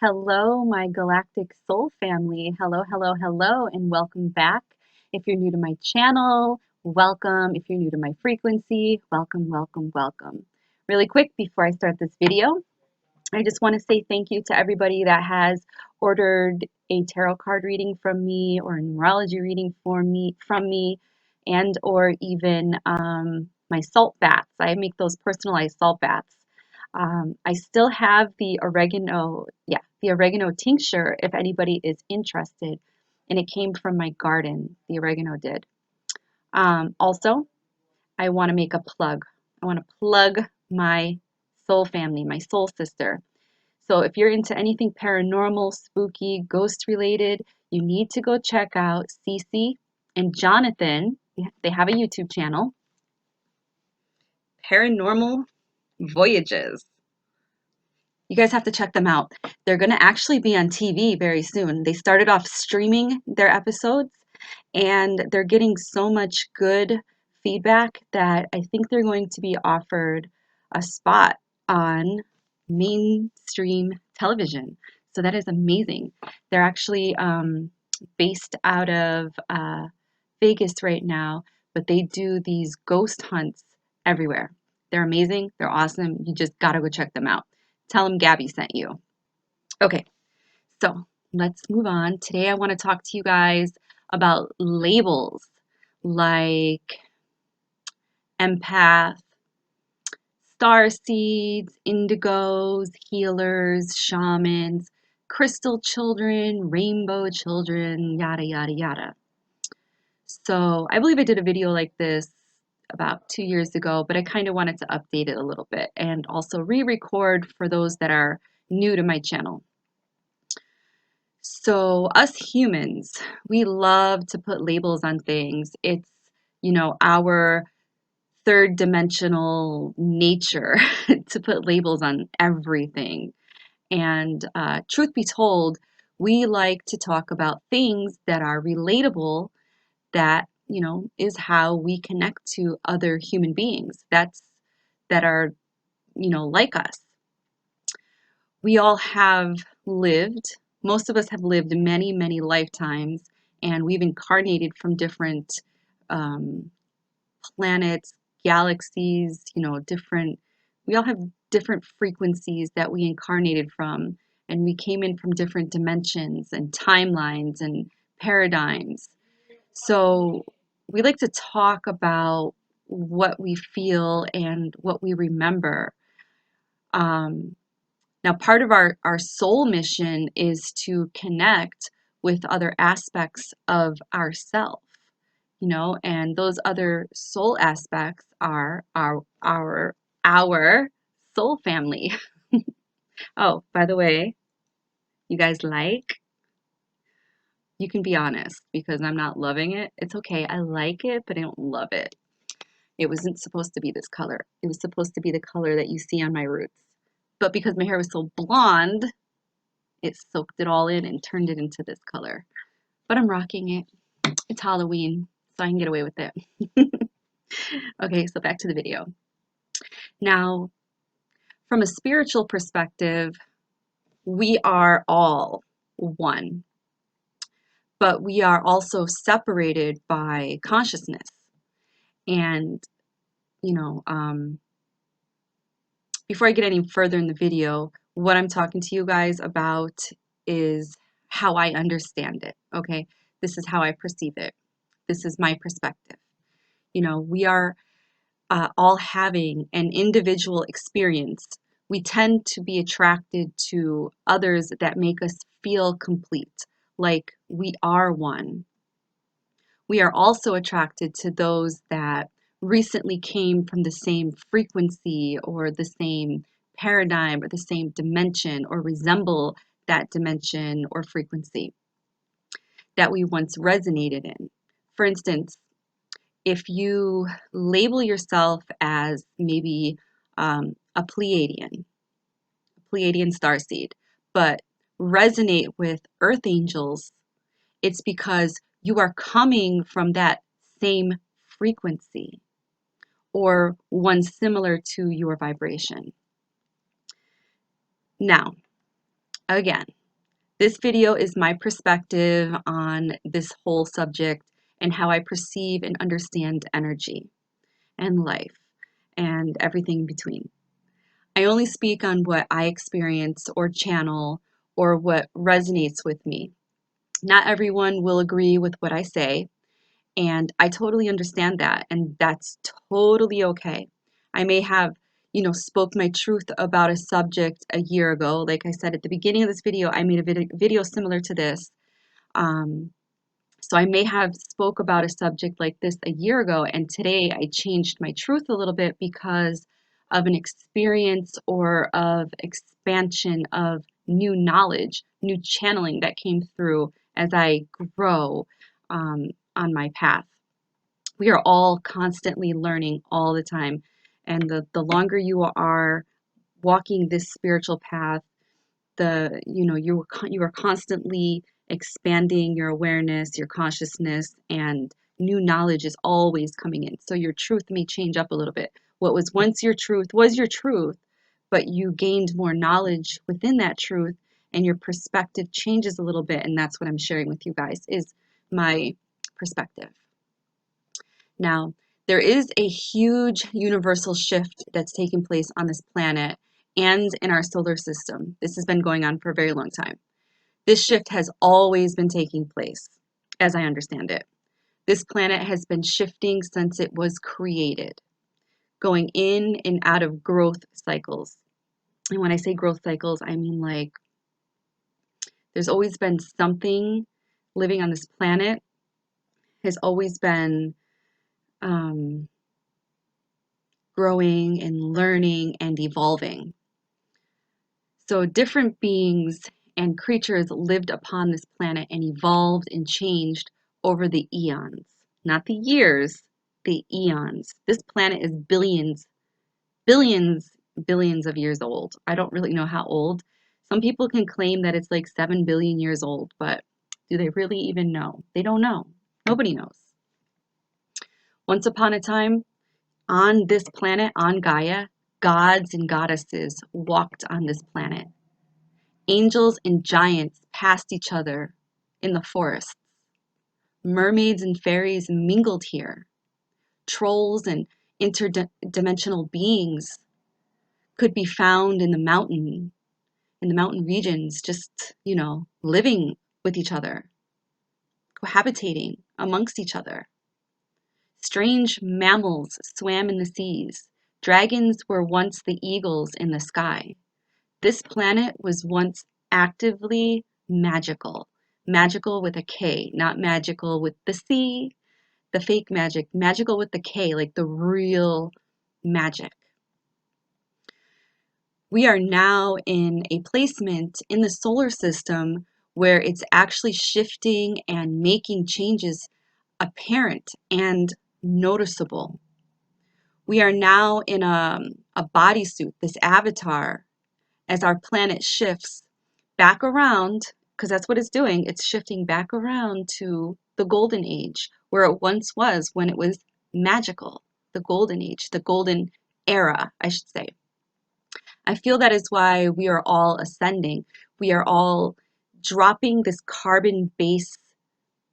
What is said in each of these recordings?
Hello, my galactic soul family. Hello, hello, hello, and welcome back. If you're new to my channel, welcome. If you're new to my frequency, welcome, welcome, welcome. Really quick before I start this video, I just want to say thank you to everybody that has ordered a tarot card reading from me or a numerology reading from me, and or even my salt baths. I make those personalized salt baths. I still have the oregano, the oregano tincture if anybody is interested, and it came from my garden. The oregano did. Also, I want to make a plug. I want to plug my soul family, my soul sister. So if you're into anything paranormal, spooky, ghost related, you need to go check out Cece and Jonathan. They have a YouTube channel, Paranormal Voyages. You guys have to check them out. They're going to actually be on TV very soon. They started off streaming their episodes, and they're getting so much good feedback that I think they're going to be offered a spot on mainstream television. So that is amazing. They're actually based out of Vegas right now, but they do these ghost hunts everywhere. They're amazing. They're awesome. You just got to go check them out. Tell them Gabby sent you. Okay, so let's move on. Today I want to talk to you guys about labels like empath, star seeds, indigos, healers, shamans, crystal children, rainbow children, yada, yada, yada. So I believe I did a video like this about 2 years ago, but I kind of wanted to update it a little bit and also re-record for those that are new to my channel. So us humans, we love to put labels on things. It's, our third dimensional nature to put labels on everything. And truth be told, we like to talk about things that are relatable, that, is how we connect to other human beings that are, like us. We all have lived, most of us have lived many, many lifetimes, and we've incarnated from different um, planets, galaxies, we all have different frequencies that we incarnated from, and we came in from different dimensions and timelines and paradigms. So we like to talk about what we feel and what we remember. Um, Now, part of our soul mission is to connect with other aspects of ourself, and those other soul aspects are our soul family. Oh, by the way, you guys you can be honest because I'm not loving it. It's okay. I like it, but I don't love it. It wasn't supposed to be this color. It was supposed to be the color that you see on my roots. But because my hair was so blonde, it soaked it all in and turned it into this color. But I'm rocking it. It's Halloween, so I can get away with it. Okay, so back to the video. Now, from a spiritual perspective, we are all one, but we are also separated by consciousness. And, you know, um, before I get any further in the video, what I'm talking to you guys about is how I understand it, okay? This is how I perceive it. This is my perspective. We are all having an individual experience. We tend to be attracted to others that make us feel complete, like we are one. We are also attracted to those that recently came from the same frequency or the same paradigm or the same dimension or resemble that dimension or frequency that we once resonated in. For instance, if you label yourself as maybe a Pleiadian starseed, but resonate with Earth angels, it's because you are coming from that same frequency or one similar to your vibration. Now, Again, this video is my perspective on this whole subject and how I perceive and understand energy and life and everything in between. I only speak on what I experience or channel or what resonates with me. Not everyone will agree with what I say, and I totally understand that, and that's totally okay. I may have, spoke my truth about a subject a year ago. Like I said at the beginning of this video, I made a video similar to this. Um, so I may have spoke about a subject like this a year ago, and today I changed my truth a little bit because of an experience or of expansion of new knowledge, new channeling that came through as I grow on my path. We are all constantly learning all the time, and the longer you are walking this spiritual path, you are constantly expanding your awareness, your consciousness, and new knowledge is always coming in. So your truth may change up a little bit. What was once your truth was your truth, but you gained more knowledge within that truth, and your perspective changes a little bit. And that's what I'm sharing with you guys is my perspective. Now, there is a huge universal shift that's taking place on this planet and in our solar system. This has been going on for a very long time. This shift has always been taking place, as I understand it. This planet has been shifting since it was created, going in and out of growth cycles. And when I say growth cycles, I mean like there's always been something living on this planet, has always been um, growing and learning and evolving. So different beings and creatures lived upon this planet and evolved and changed over the eons. Not the years, the eons. This planet is billions, billions, billions of years old. I don't really know how old. Some people can claim that it's like 7 billion years old, but do they really even know? They don't know. Nobody knows. Once upon a time, on this planet, on Gaia, gods and goddesses walked on this planet. Angels and giants passed each other in the forests. Mermaids and fairies mingled here. Trolls and interdimensional beings could be found in the mountain regions, just, living with each other, cohabitating amongst each other. Strange mammals swam in the seas. Dragons were once the eagles in the sky. This planet was once actively magical. Magical with a K, not magical with the C, the fake magic. Magical with the K, like the real magic. We are now in a placement in the solar system where it's actually shifting and making changes apparent and noticeable. We are now in a bodysuit, this avatar, as our planet shifts back around, because that's what it's doing, it's shifting back around to the golden age, where it once was when it was magical, the golden age, the golden era, I should say. I feel that is why we are all ascending. We are all dropping this carbon-based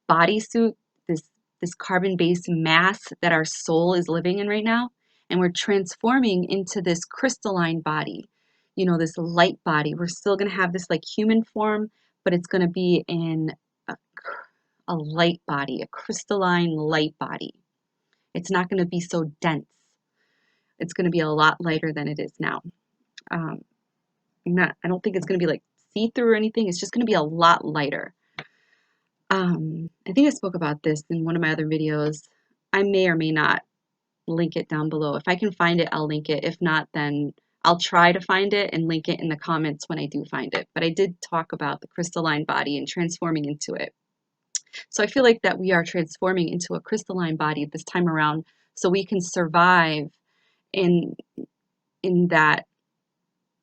bodysuit, this carbon-based mass that our soul is living in right now, and we're transforming into this crystalline body, this light body. We're still going to have this like human form, but it's going to be in a, a light body, a crystalline light body. It's not going to be so dense. It's going to be a lot lighter than it is now. Um, I don't think it's going to be like see-through or anything. It's just going to be a lot lighter. I think I spoke about this in one of my other videos. I may or may not link it down below. If I can find it, I'll link it. If not, then I'll try to find it and link it in the comments when I do find it. But I did talk about the crystalline body and transforming into it. So I feel like that we are transforming into a crystalline body this time around so we can survive in that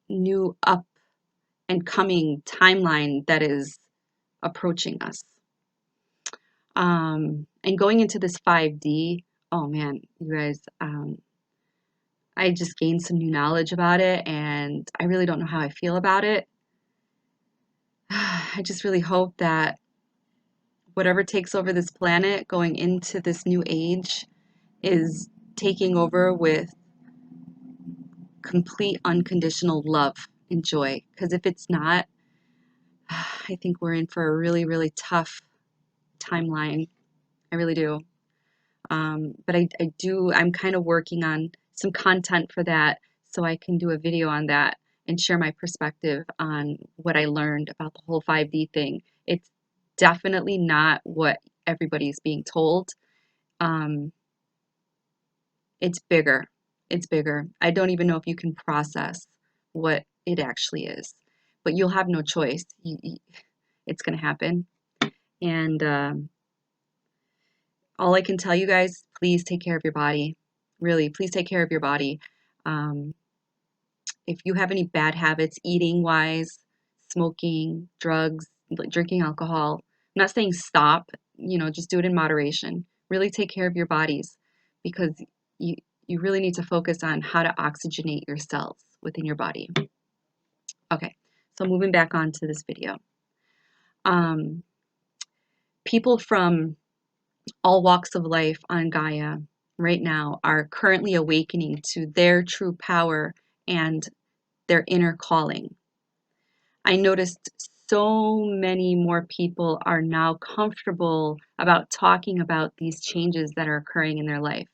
new up and coming timeline that is approaching us. And going into this 5D, oh man, you guys, I just gained some new knowledge about it, and I really don't know how I feel about it. I just really hope that whatever takes over this planet going into this new age is taking over with complete unconditional love and joy. Because if it's not, I think we're in for a really, really tough timeline. I really do. But I'm kind of working on some content for that so I can do a video on that and share my perspective on what I learned about the whole 5D thing. It's definitely not what everybody's being told. Um, it's bigger. It's bigger. I don't even know if you can process what it actually is, but you'll have no choice. It's going to happen. And all I can tell you guys, please take care of your body. Really, please take care of your body. Um, if you have any bad habits, eating wise, smoking, drugs, drinking alcohol, I'm not saying stop, just do it in moderation. Really take care of your bodies because you, you really need to focus on how to oxygenate your cells within your body. Okay, so moving back on to this video. Um, People from all walks of life on Gaia right now are currently awakening to their true power and their inner calling. I noticed so many more people are now comfortable about talking about these changes that are occurring in their life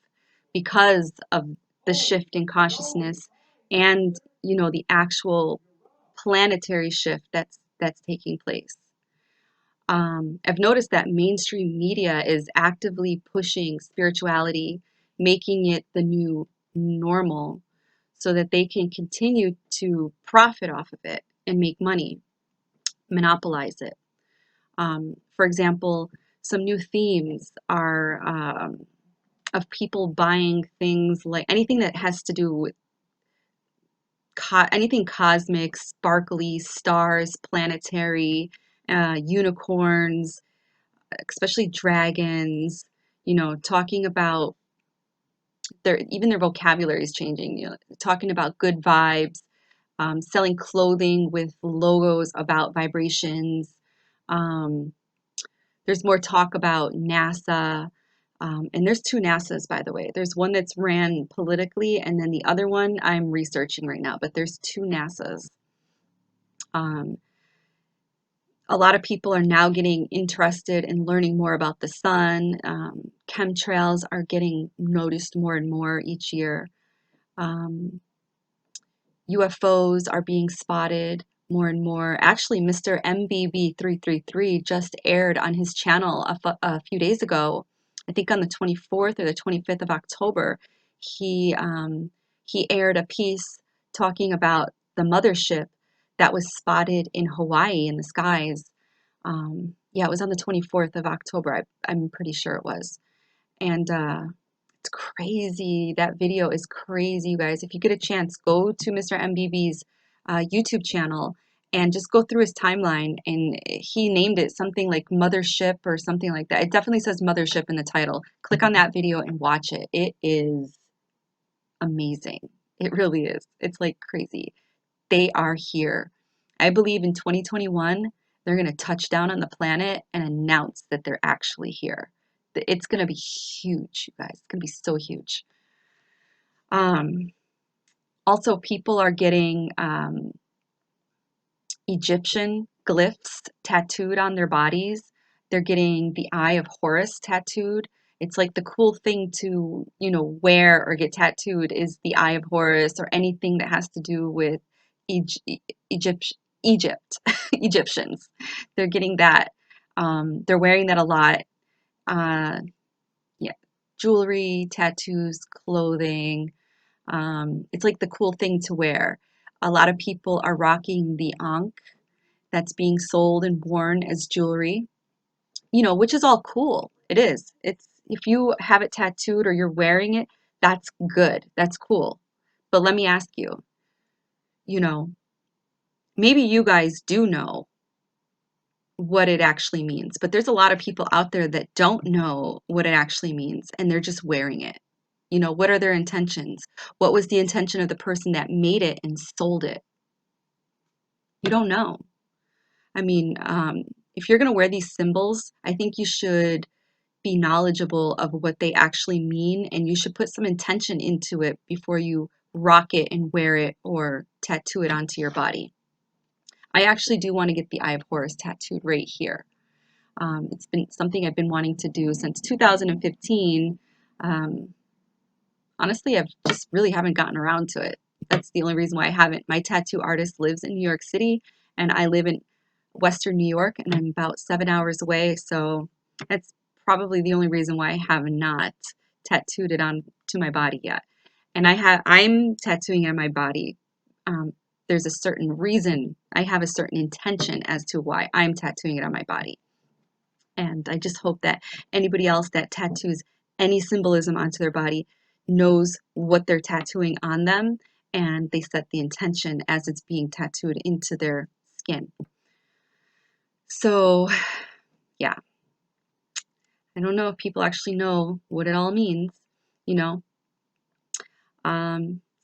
because of the shift in consciousness and the actual planetary shift that's taking place. I've noticed that mainstream media is actively pushing spirituality, making it the new normal so that they can continue to profit off of it and make money, monopolize it. For example, some new themes are of people buying things like anything that has to do with anything cosmic, sparkly, stars, planetary, unicorns, especially dragons, talking about even their vocabulary is changing, talking about good vibes, selling clothing with logos about vibrations. Um, there's more talk about NASA. And there's two NASAs, by the way. There's one that's ran politically, and then the other one I'm researching right now, but there's two NASAs. Um, a lot of people are now getting interested in learning more about the sun. Chemtrails are getting noticed more and more each year. UFOs are being spotted more and more. Actually, Mr. MBB333 just aired on his channel a few days ago. I think on the 24th or the 25th of October, he aired a piece talking about the mothership that was spotted in Hawaii in the skies. Yeah, it was on the 24th of October. I'm pretty sure it was. And it's crazy. That video is crazy, you guys. If you get a chance, go to Mr. MBB's YouTube channel and just go through his timeline. And he named it something like Mothership or something like that. It definitely says Mothership in the title. Click on that video and watch it. It is amazing. It really is. It's like crazy. They are here. I believe in 2021, they're going to touch down on the planet and announce that they're actually here. It's going to be huge, you guys. It's going to be so huge. Also, people are getting Egyptian glyphs tattooed on their bodies. They're getting the Eye of Horus tattooed. It's like the cool thing to, wear or get tattooed is the Eye of Horus or anything that has to do with Egypt, Egypt, Egyptians. They're getting that. They're wearing that a lot. Yeah, jewelry, tattoos, clothing. It's like the cool thing to wear. A lot of people are rocking the Ankh that's being sold and worn as jewelry, which is all cool. It is. It's if you have it tattooed or you're wearing it, that's good. That's cool. But let me ask you, you know, maybe you guys do know what it actually means, but there's a lot of people out there that don't know what it actually means and they're just wearing it. What are their intentions? What was the intention of the person that made it and sold it? You don't know. I mean, if you're going to wear these symbols, I think you should be knowledgeable of what they actually mean, and you should put some intention into it before you rock it and wear it or tattoo it onto your body. I actually do want to get the Eye of Horus tattooed right here. It's been something I've been wanting to do since 2015. Um, Honestly, I've just really haven't gotten around to it. That's the only reason why I haven't. My tattoo artist lives in New York City, and I live in Western New York, and I'm about 7 hours away. So that's probably the only reason why I have not tattooed it on to my body yet. And I'm tattooing it on my body. Um, there's a certain reason. I have a certain intention as to why I'm tattooing it on my body. And I just hope that anybody else that tattoos any symbolism onto their body knows what they're tattooing on them, and they set the intention as it's being tattooed into their skin. So, yeah, I don't know if people actually know what it all means, you know.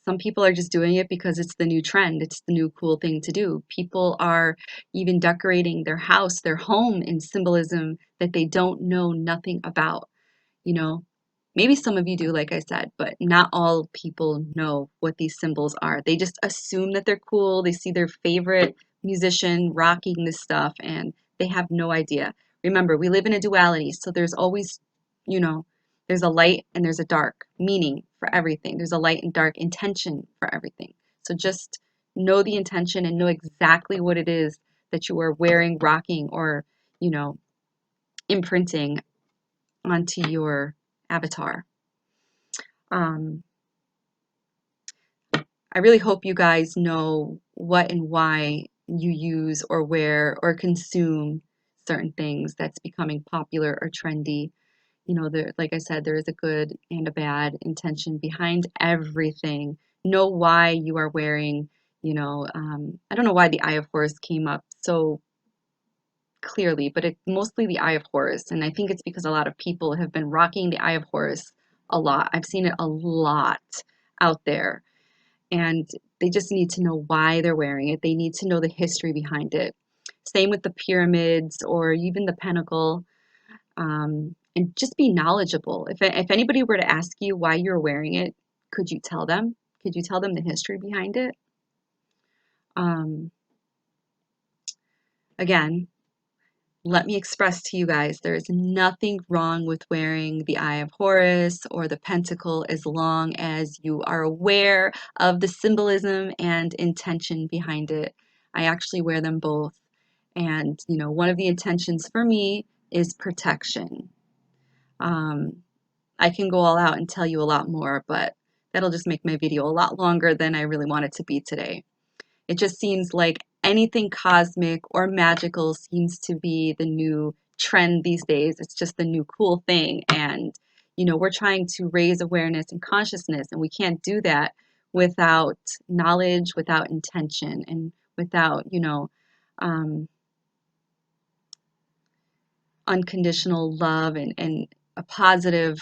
Some people are just doing it because it's the new trend. It's the new cool thing to do. People are even decorating their house, their home in symbolism that they don't know nothing about. You know, maybe some of you do, like I said, but not all people know what these symbols are. They just assume that they're cool. They see their favorite musician rocking this stuff and they have no idea. Remember, we live in a duality, so there's always, you know, there's a light and there's a dark meaning for everything. There's a light and dark intention for everything. So just know the intention and know exactly what it is that you are wearing, rocking, or, you know, imprinting onto your avatar. Um, I really hope you guys know what and why you use or wear or consume certain things that's becoming popular or trendy. You know, there, like I said, there is a good and a bad intention behind everything. Know why you are wearing, I don't know why the Eye of Horus came up so clearly, but it's mostly the Eye of Horus. And I think it's because a lot of people have been rocking the Eye of Horus a lot. I've seen it a lot out there. And they just need to know why they're wearing it. They need to know the history behind it. Same with the pyramids or even the pentacle. And just be knowledgeable. If anybody were to ask you why you're wearing it, could you tell them? Could you tell them the history behind it? Um, Again, let me express to you guys, there is nothing wrong with wearing the Eye of Horus or the Pentacle as long as you are aware of the symbolism and intention behind it. I actually wear them both. And, one of the intentions for me is protection. I can go all out and tell you a lot more, but that'll just make my video a lot longer than I really want it to be today. It just seems like anything cosmic or magical seems to be the new trend these days. It's just the new cool thing. And, we're trying to raise awareness and consciousness, and we can't do that without knowledge, without intention, and without, um, unconditional love and a positive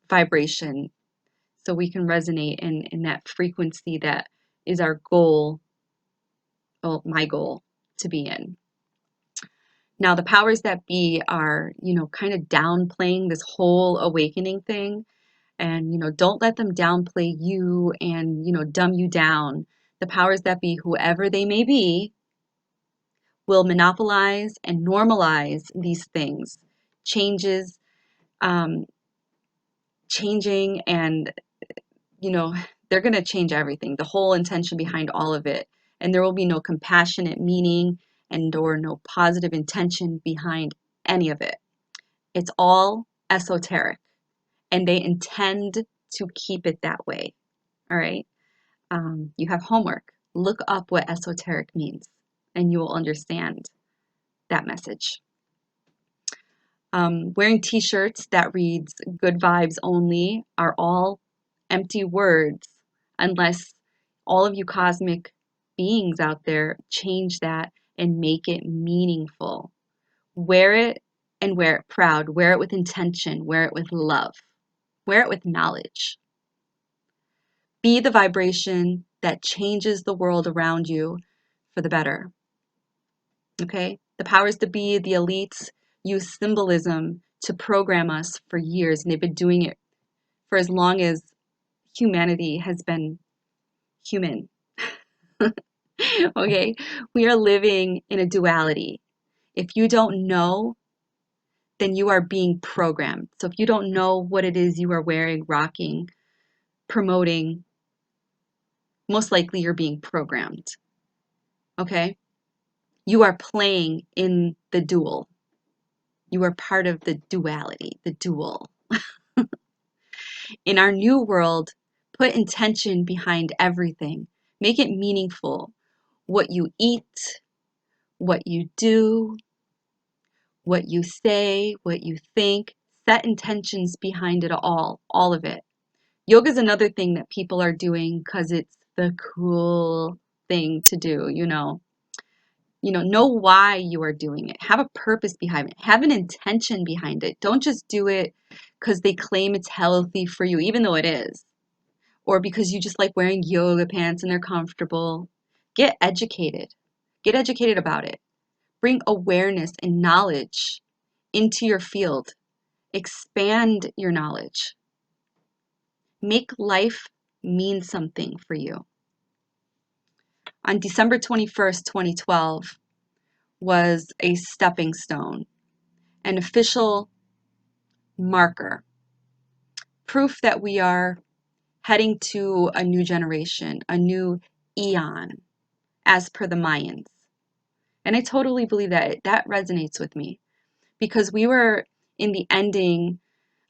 vibration so we can resonate in that frequency that is our goal, well, my goal to be in. Now, the powers that be are, kind of downplaying this whole awakening thing. And, don't let them downplay you and, dumb you down. The powers that be, whoever they may be, will monopolize and normalize these things. Changes, um, changing, and, you know, they're going to change everything, the whole intention behind all of it. And there will be no compassionate meaning and or no positive intention behind any of it. It's all esoteric, and they intend to keep it that way. All right. You have homework. Look up what esoteric means, and you will understand that message. Wearing t-shirts that reads "good vibes only" are all empty words unless all of you cosmic beings out there change that and make it meaningful. Wear it and wear it proud. Wear it with intention. Wear it with love. Wear it with knowledge. Be the vibration that changes the world around you for the better. Okay? The powers that be, the elites, use symbolism to program us for years, and they've been doing it for as long as humanity has been human. Okay? We are living in a duality. If you don't know, then you are being programmed. So if you don't know what it is you are wearing, rocking, promoting, most likely you're being programmed. Okay? You are playing in the dual. You are part of the duality, the dual. In our new world, put intention behind everything. Make it meaningful. What you eat, what you do, what you say, what you think. Set intentions behind it all of it. Yoga is another thing that people are doing because it's the cool thing to do, know why you are doing it. Have a purpose behind it. Have an intention behind it. Don't just do it because they claim it's healthy for you, even though it is, or because you just like wearing yoga pants and they're comfortable. Get educated. Get educated about it. Bring awareness and knowledge into your field. Expand your knowledge. Make life mean something for you. On December 21st, 2012, was a stepping stone, an official marker, proof that we are heading to a new generation, a new eon, as per the Mayans. And I totally believe that resonates with me because we were in the ending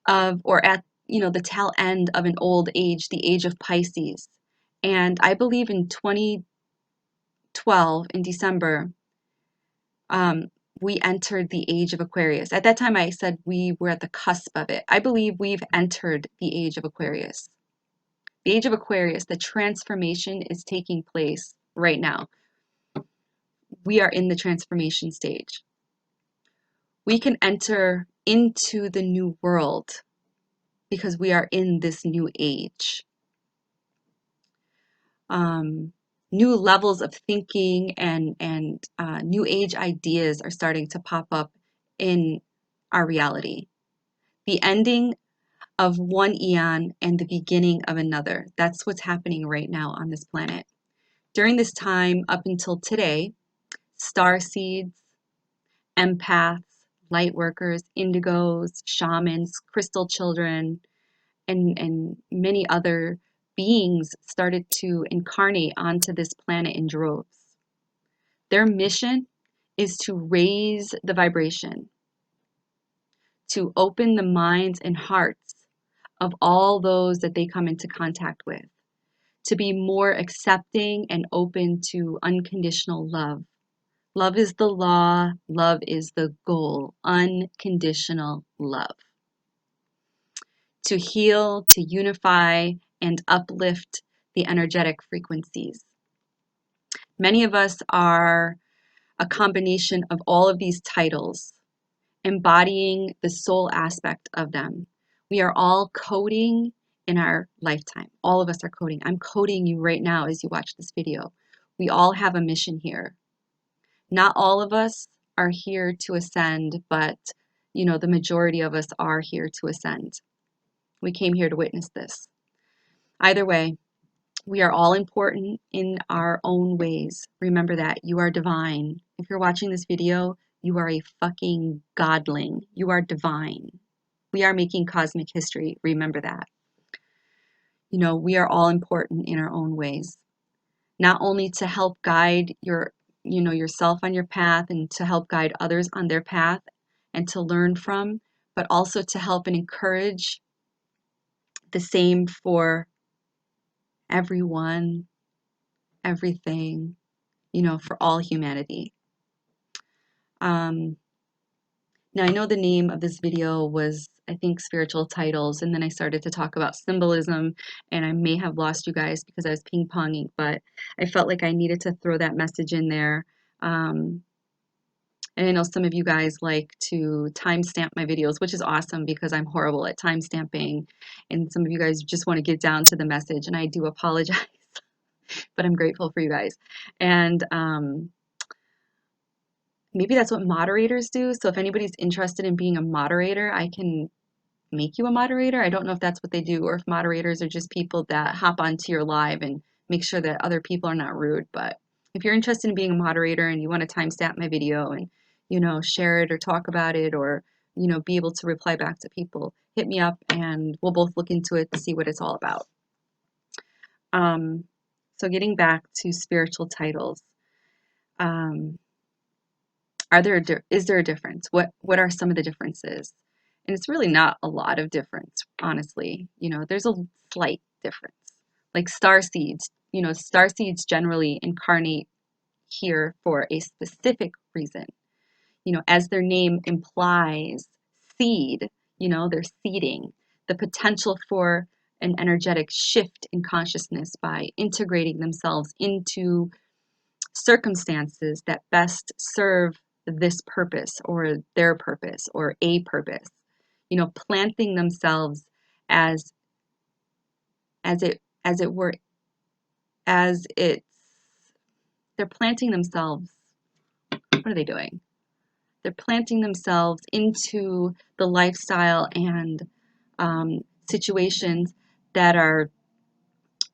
of, or at, the tail end of an old age, the age of Pisces. And I believe in 2012, in December, um, we entered the age of Aquarius. At that time, I said we were at the cusp of it. I believe we've entered the age of Aquarius. The age of Aquarius, the transformation is taking place right now. We are in the transformation stage. We can enter into the new world because we are in this new age. New levels of thinking and new age ideas are starting to pop up in our reality. The ending of one eon and the beginning of another. That's what's happening right now on this planet. During this time, up until today, star seeds, empaths, light workers, indigos, shamans, crystal children, and many other beings started to incarnate onto this planet in droves. Their mission is to raise the vibration, to open the minds and hearts of all those that they come into contact with, to be more accepting and open to unconditional love. Love is the law, love is the goal, unconditional love. To heal, to unify, and uplift the energetic frequencies. Many of us are a combination of all of these titles, embodying the soul aspect of them. We are all coding in our lifetime. All of us are coding. I'm coding you right now as you watch this video. We all have a mission here. Not all of us are here to ascend, but the majority of us are here to ascend. We came here to witness this. Either way, we are all important in our own ways. Remember that. You are divine. If you're watching this video, you are a fucking godling. You are divine. We are making cosmic history. Remember that. We are all important in our own ways. Not only to help guide yourself on your path and to help guide others on their path and to learn from, but also to help and encourage the same for everyone, everything, for all humanity. Now I know the name of this video was, I think, spiritual titles, and then I started to talk about symbolism, and I may have lost you guys because I was ping-ponging, but I felt like I needed to throw that message in there. And I know some of you guys like to timestamp my videos, which is awesome because I'm horrible at timestamping, and some of you guys just want to get down to the message, and I do apologize, but I'm grateful for you guys. And maybe that's what moderators do. So if anybody's interested in being a moderator, I can make you a moderator. I don't know if that's what they do or if moderators are just people that hop onto your live and make sure that other people are not rude. But if you're interested in being a moderator and you want to timestamp my video and, share it or talk about it or, be able to reply back to people, hit me up and we'll both look into it to see what it's all about. So getting back to spiritual titles, um, is there a difference? What are some of the differences? And it's really not a lot of difference, honestly. There's a slight difference. Like star seeds, star seeds generally incarnate here for a specific reason. As their name implies, seed, they're seeding the potential for an energetic shift in consciousness by integrating themselves into circumstances that best serve this purpose or their purpose or a purpose. Planting themselves as it were, as it's they're planting themselves. What are they doing? They're planting themselves into the lifestyle and situations that are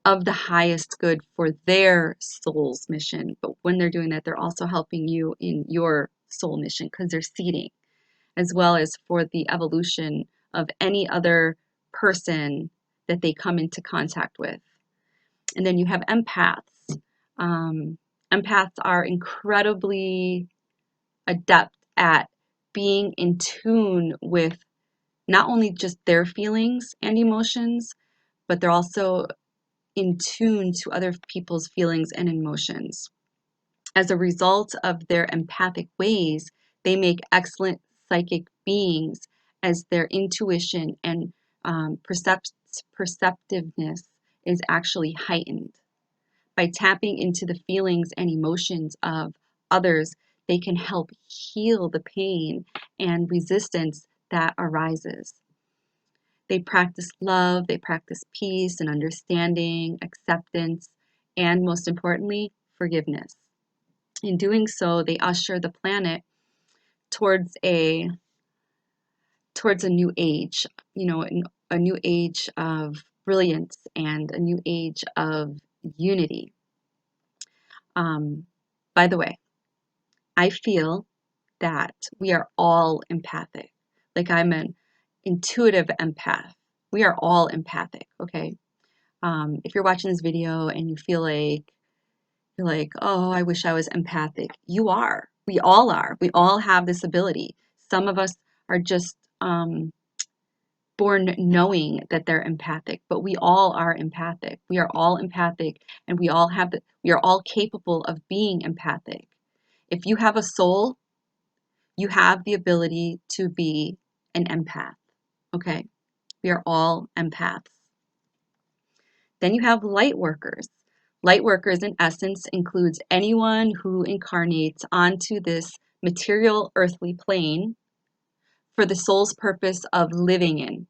of the highest good for their soul's mission. But when they're doing that, they're also helping you in your soul mission because they're seeding, as well as for the evolution of any other person that they come into contact with. And then you have empaths. Empaths are incredibly adept at being in tune with not only just their feelings and emotions, but they're also in tune to other people's feelings and emotions. As a result of their empathic ways, they make excellent psychic beings as their intuition and perceptiveness is actually heightened. By tapping into the feelings and emotions of others, they can help heal the pain and resistance that arises. They practice love, they practice peace and understanding, acceptance, and most importantly, forgiveness. In doing so, they usher the planet towards a new age, a new age of brilliance and a new age of unity. By the way, I feel that we are all empathic. Like I'm an intuitive empath. We are all empathic, okay? If you're watching this video and you feel like you're like, oh, I wish I was empathic. You are. We all are. We all have this ability. Some of us are just born knowing that they're empathic, but we all are empathic. We are all empathic, and we are all capable of being empathic. If you have a soul, you have the ability to be an empath. Okay? We are all empaths. Then you have light workers. Light workers, in essence, includes anyone who incarnates onto this material earthly plane for the soul's purpose of living in,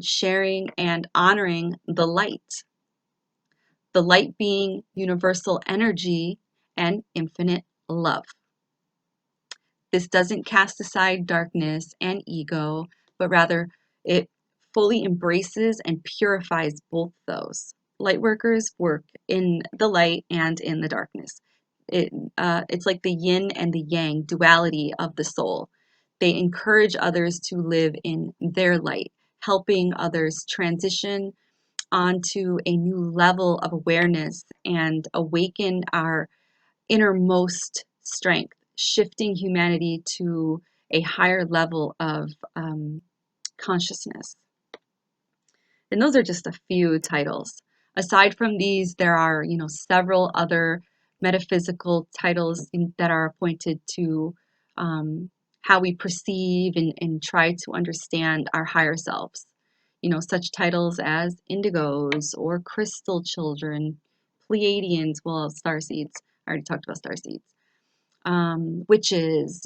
sharing and honoring the light. The light being universal energy and infinite love. This doesn't cast aside darkness and ego, but rather it fully embraces and purifies both those. Lightworkers work in the light and in the darkness. It's like the yin and the yang duality of the soul. They encourage others to live in their light, helping others transition onto a new level of awareness and awaken our innermost strength, shifting humanity to a higher level of consciousness. And those are just a few titles. Aside from these, there are, several other metaphysical titles that are appointed to how we perceive and try to understand our higher selves. Such titles as indigos or crystal children, Pleiadians, well, starseeds. I already talked about starseeds. Witches,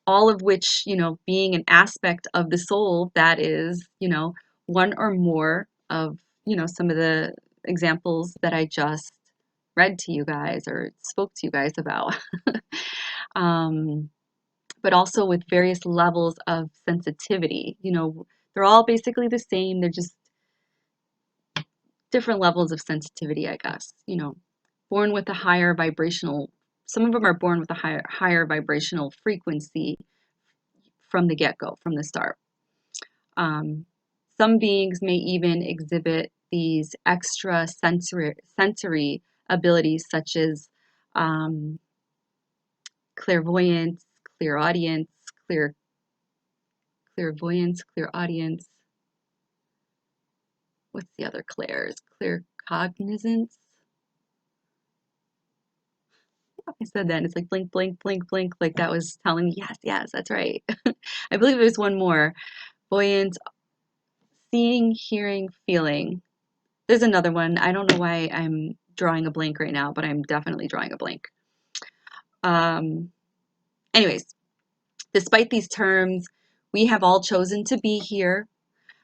all of which, being an aspect of the soul that is, one or more of, some of the examples that I just read to you guys or spoke to you guys about. um, but also with various levels of sensitivity. You know, they're all basically the same. They're just different levels of sensitivity, I guess. You know, born with a higher vibrational, some of them are born with a higher vibrational frequency from the get-go, from the start. Um, some beings may even exhibit these extra sensory abilities such as um, clairvoyance, clairaudience, clairvoyance, clairaudience. What's the other clairs? Claircognizance. I said that and it's like blink, blink, blink, blink. Like that was telling me, yes, yes, that's right. I believe there's one more. Voyant, seeing, hearing, feeling. There's another one. I don't know why I'm drawing a blank right now, but I'm definitely drawing a blank. Um, anyways, despite these terms, we have all chosen to be here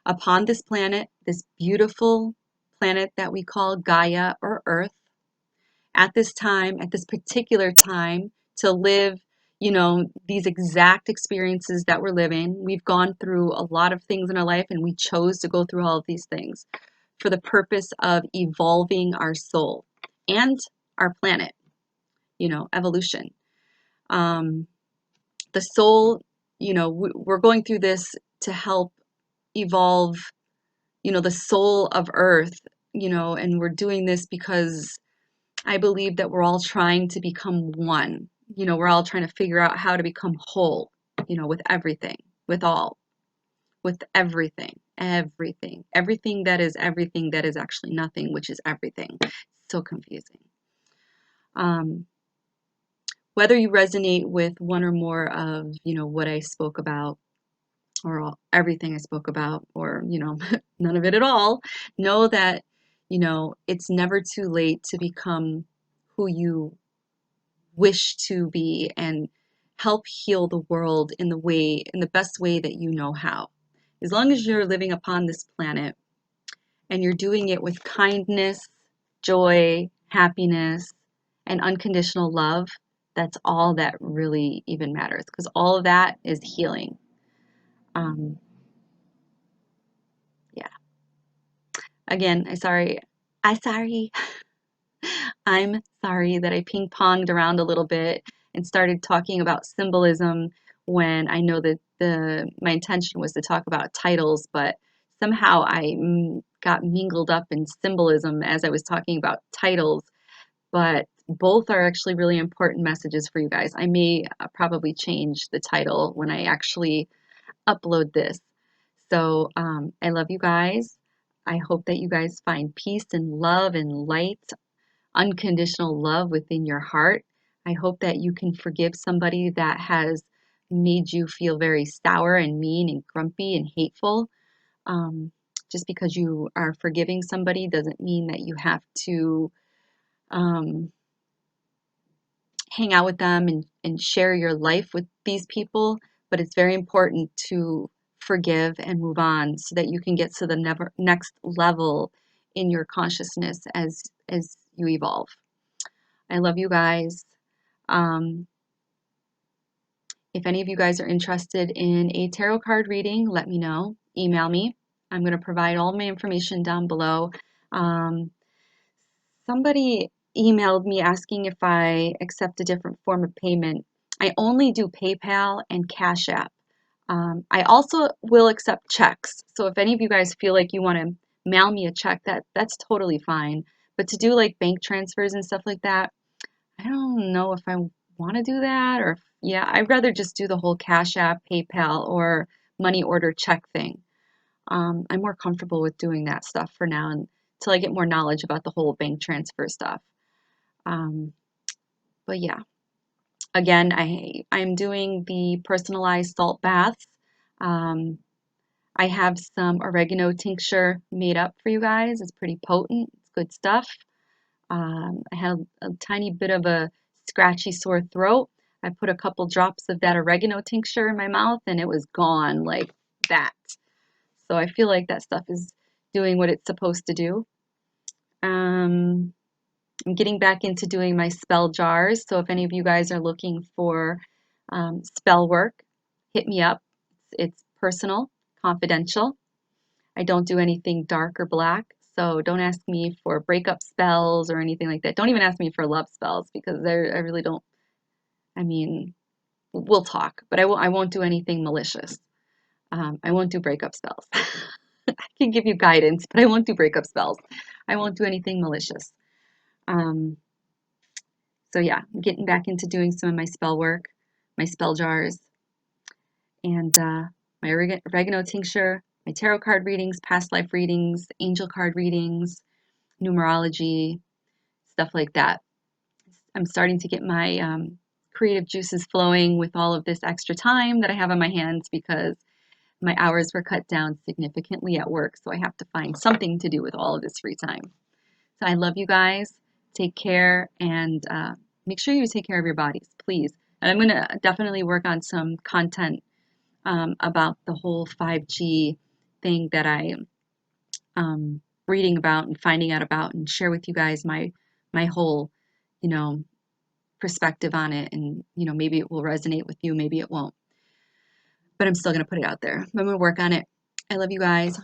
upon this planet, this beautiful planet that we call Gaia or Earth, at this time, at this particular time, to live, you know, these exact experiences that we're living. We've gone through a lot of things in our life, and we chose to go through all of these things for the purpose of evolving our soul and our planet, you know, evolution. Um, the soul, you know, we're going through this to help evolve, you know, the soul of Earth, you know, and we're doing this because I believe that we're all trying to become one. You know, we're all trying to figure out how to become whole, you know, with everything, with all, with everything, everything that is actually nothing, which is everything. It's so confusing. Um, whether you resonate with one or more of, you know, what I spoke about, or everything I spoke about, or, you know, none of it at all, know that, you know, it's never too late to become who you wish to be and help heal the world in the best way that you know how. As long as you're living upon this planet and you're doing it with kindness, joy, happiness, and unconditional love, that's all that really even matters, because all of that is healing. Um, yeah. Again, I sorry. I'm sorry that I ping-ponged around a little bit and started talking about symbolism when I know that my intention was to talk about titles, but somehow I got mingled up in symbolism as I was talking about titles. But both are actually really important messages for you guys. I may probably change the title when I actually upload this. So I love you guys. I hope that you guys find peace and love and light, unconditional love within your heart. I hope that you can forgive somebody that has made you feel very sour and mean and grumpy and hateful. Um, just because you are forgiving somebody doesn't mean that you have to um, hang out with them and share your life with these people. But it's very important to forgive and move on so that you can get to the next level in your consciousness as you evolve. I love you guys. Um, if any of you guys are interested in a tarot card reading, let me know. Email me. I'm going to provide all my information down below. Um, somebody emailed me asking if I accept a different form of payment. I only do PayPal and Cash App. I also will accept checks. So if any of you guys feel like you want to mail me a check, that's totally fine. But to do like bank transfers and stuff like that, I don't know if I want to do that, or yeah, I'd rather just do the whole Cash App, PayPal, or money order check thing. I'm more comfortable with doing that stuff for now until I get more knowledge about the whole bank transfer stuff. Um, but yeah, again, I'm doing the personalized salt baths. Um, I have some oregano tincture made up for you guys. It's pretty potent. It's good stuff. I had a tiny bit of a scratchy sore throat. I put a couple drops of that oregano tincture in my mouth and it was gone like that. So I feel like that stuff is doing what it's supposed to do. Um, I'm getting back into doing my spell jars. So if any of you guys are looking for spell work, hit me up. It's personal, confidential. I don't do anything dark or black. So don't ask me for breakup spells or anything like that. Don't even ask me for love spells because I really don't. I mean, we'll talk, but I won't do anything malicious. I won't do breakup spells. I can give you guidance, but I won't do breakup spells. I won't do anything malicious. Um, so yeah, I'm getting back into doing some of my spell work, my spell jars, and my oregano tincture, my tarot card readings, past life readings, angel card readings, numerology, stuff like that. I'm starting to get my creative juices flowing with all of this extra time that I have on my hands because my hours were cut down significantly at work, so I have to find something to do with all of this free time. So I love you guys. Take care and make sure you take care of your bodies, please. And I'm going to definitely work on some content about the whole 5G thing that I'm reading about and finding out about, and share with you guys my whole, you know, perspective on it. And maybe it will resonate with you, maybe it won't. But I'm still going to put it out there. I'm going to work on it. I love you guys.